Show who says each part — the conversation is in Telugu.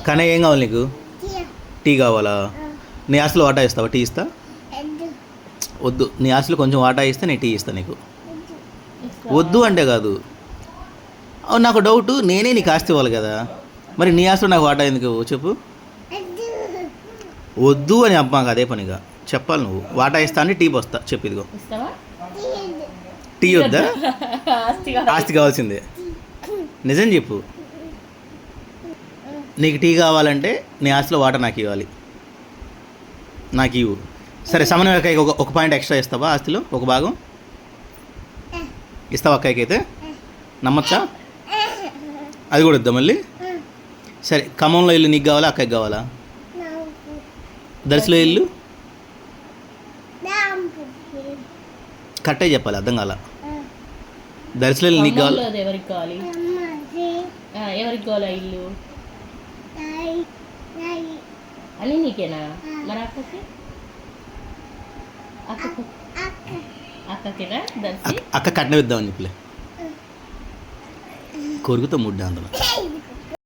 Speaker 1: కానీ ఏం కావాలి నీకు? టీ కావాలా? నీ ఆస్తులు వాటా ఇస్తావా? టీ ఇస్తా? వద్దు, నీ ఆస్తులు కొంచెం వాటా ఇస్తే నేను టీ ఇస్తాను నీకు. వద్దు అంటే కాదు. నాకు డౌట్, నేనే నీకు ఆస్తి ఇవ్వాలి కదా, మరి నీ ఆస్తులు నాకు వాటా ఎందుకు చెప్పు? వద్దు అని అమ్మాక అదే పనిగా చెప్పాలి నువ్వు. వాటా ఇస్తా అంటే టీ పోస్తా చెప్పు. ఇదిగో టీ వద్దా? ఆస్తి కావాల్సిందే. నిజం చెప్పు. నీకు టీ కావాలంటే నీ ఆస్తిలో వాటా నాకు ఇవ్వాలి. నాకు ఇవ్వు. సరే, సమన్వయకాయకి ఒక పాయింట్ ఎక్స్ట్రా ఇస్తావా? ఆస్తిలో ఒక భాగం ఇస్తావా అక్కయ్యకి? అయితే నమ్మచ్చా? అది కూడా ఇద్దాం మళ్ళీ. సరే, ఖమ్మంలో ఇల్లు నీకు కావాలా అక్కయ్యకి కావాలా? దర్శిలో ఇల్లు కట్టే చెప్పాలి, అర్థం కాల. దర్శిలో ఇల్లు నీకు కావాలి?
Speaker 2: ఎవరికి కావాలి? ఎవరికి కావాలా ఇల్లు? అని నీకేనా? మరి అక్కకి? అక్కకేనా? దర్శి
Speaker 1: అక్క కట్నం ఇద్దామని చెప్పలే, కొరుకుతా ముడ్డా అందులో.